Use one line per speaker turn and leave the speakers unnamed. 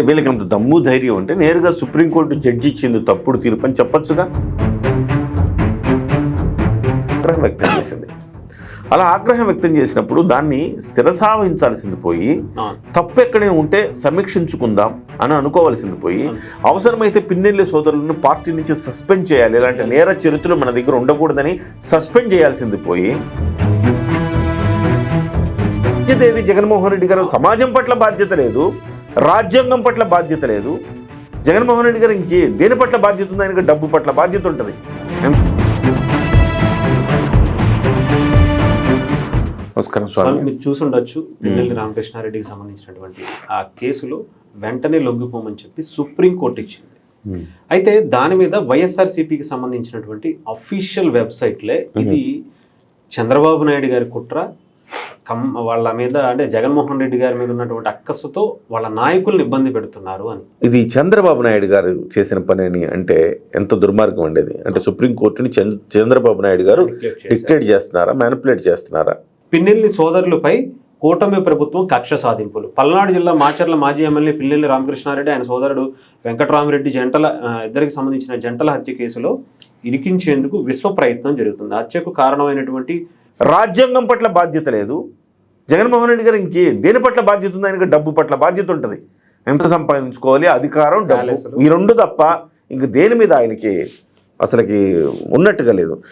వీళ్ళకి అంత దమ్ము ధైర్యం అంటే నేరుగా సుప్రీంకోర్టు జడ్జి ఇచ్చింది తప్పుడు తీర్పు అని చెప్పొచ్చుగా. ఆగ్రహం వ్యక్తం చేసింది. అలా ఆగ్రహం వ్యక్తం చేసినప్పుడు దాన్ని శిరసావహించాల్సింది పోయి, తప్పు ఎక్కడైనా ఉంటే సమీక్షించుకుందాం అని అనుకోవాల్సింది పోయి, అవసరమైతే పిన్నెల్లి సోదరులను పార్టీ నుంచి సస్పెండ్ చేయాలి, ఇలాంటి నేర చరిత్రలు మన దగ్గర ఉండకూడదని సస్పెండ్ చేయాల్సింది పోయి, ఏది జగన్మోహన్ రెడ్డి గారు సమాజం పట్ల బాధ్యత లేదు, రాజ్యాంగం పట్ల బాధ్యత లేదు. జగన్మోహన్ రెడ్డి గారు దేని పట్ల బాధ్యత ఉంది? ఆయనకు డబ్బు పట్ల బాధ్యత ఉంటుంది. నమస్కారం స్వామి.
మీరు చూసుండొచ్చు, పిన్నెల్లి రామకృష్ణారెడ్డికి సంబంధించినటువంటి ఆ కేసులో వెంటనే లొంగిపోమని చెప్పి సుప్రీంకోర్టు ఇచ్చింది. అయితే దాని మీద వైఎస్ఆర్సీపీకి సంబంధించినటువంటి అఫీషియల్ వెబ్సైట్లే ఇది చంద్రబాబు నాయుడు గారి కుట్ర, వాళ్ళ మీద అంటే జగన్మోహన్ రెడ్డి గారి మీద ఉన్నటువంటి అక్కసుతో వాళ్ళ నాయకుల్ని ఇబ్బంది పెడుతున్నారు అని.
ఇది చంద్రబాబు నాయుడు గారు చేసిన పని అని అంటే ఎంత దుర్మార్గం ఉండేది. అంటే సుప్రీంకోర్టుని చంద్రబాబు నాయుడు గారు డిక్టేట్ చేస్తున్నారా, మ్యానిపులేట్ చేస్తున్నారా?
పిన్నెల్లి సోదరులపై కూటమి ప్రభుత్వం కక్ష సాధింపులు. పల్నాడు జిల్లా మాచర్ల మాజీ ఎమ్మెల్యే పిన్నెల్లి రామకృష్ణారెడ్డి, ఆయన సోదరుడు వెంకటరామిరెడ్డి ఇద్దరికి సంబంధించిన జంటల హత్య కేసులో ఇరికించేందుకు విశ్వ ప్రయత్నం జరుగుతుంది. హత్యకు కారణమైనటువంటి
రాజ్యాంగం పట్ల బాధ్యత లేదు. జగన్మోహన్ రెడ్డి గారు దేని పట్ల బాధ్యత ఉంది? ఆయనకు డబ్బు పట్ల బాధ్యత ఉంటుంది. ఎంత సంపాదించుకోవాలి, అధికారం, డబ్బు, ఈ రెండు తప్ప ఇంక దేని మీద ఆయనకి అసలుకి ఉన్నట్టుగా లేదు.